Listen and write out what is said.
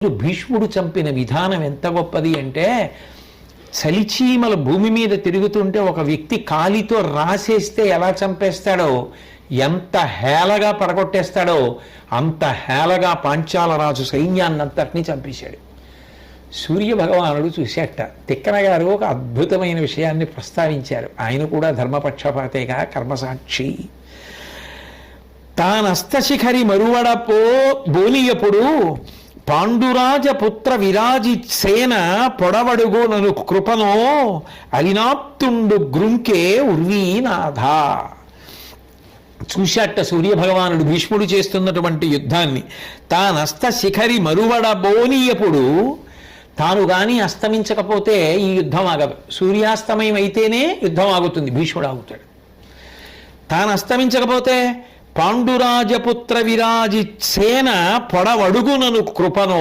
భీష్ముడు చంపిన విధానం ఎంత గొప్పది అంటే, చలిచీమల భూమి మీద తిరుగుతుంటే ఒక వ్యక్తి కాలితో రాసేస్తే ఎలా చంపేస్తాడో, ఎంత హేళగా పడగొట్టేస్తాడో అంత హేళగా పాంచాల రాజు సైన్యాన్నంతటినీ చంపేశాడు. సూర్య భగవానుడు చూశాట. తిక్కన గారు ఒక అద్భుతమైన విషయాన్ని ప్రస్తావించారు. ఆయన కూడా ధర్మపక్షపాతేగా, కర్మసాక్షి. తానస్తశిఖరి మరువడపో బోలియప్పుడు పాండురాజ పుత్ర విరాజి సేన పొడవడుగు నను కృపనో అలినాప్తుండు గృంకే ఉర్వీనాథ. చూశాట సూర్యభగవానుడు భీష్ముడు చేస్తున్నటువంటి యుద్ధాన్ని. తానస్త శిఖరి మరువడబోనియప్పుడు, తాను కానీ అస్తమించకపోతే ఈ యుద్ధం ఆగదు. సూర్యాస్తమయం అయితేనే యుద్ధం ఆగుతుంది, భీష్ముడు ఆగుతాడు. తాను అస్తమించకపోతే పాండురాజపుత్ర విరాజి సేన పొడవడుగునను కృపనో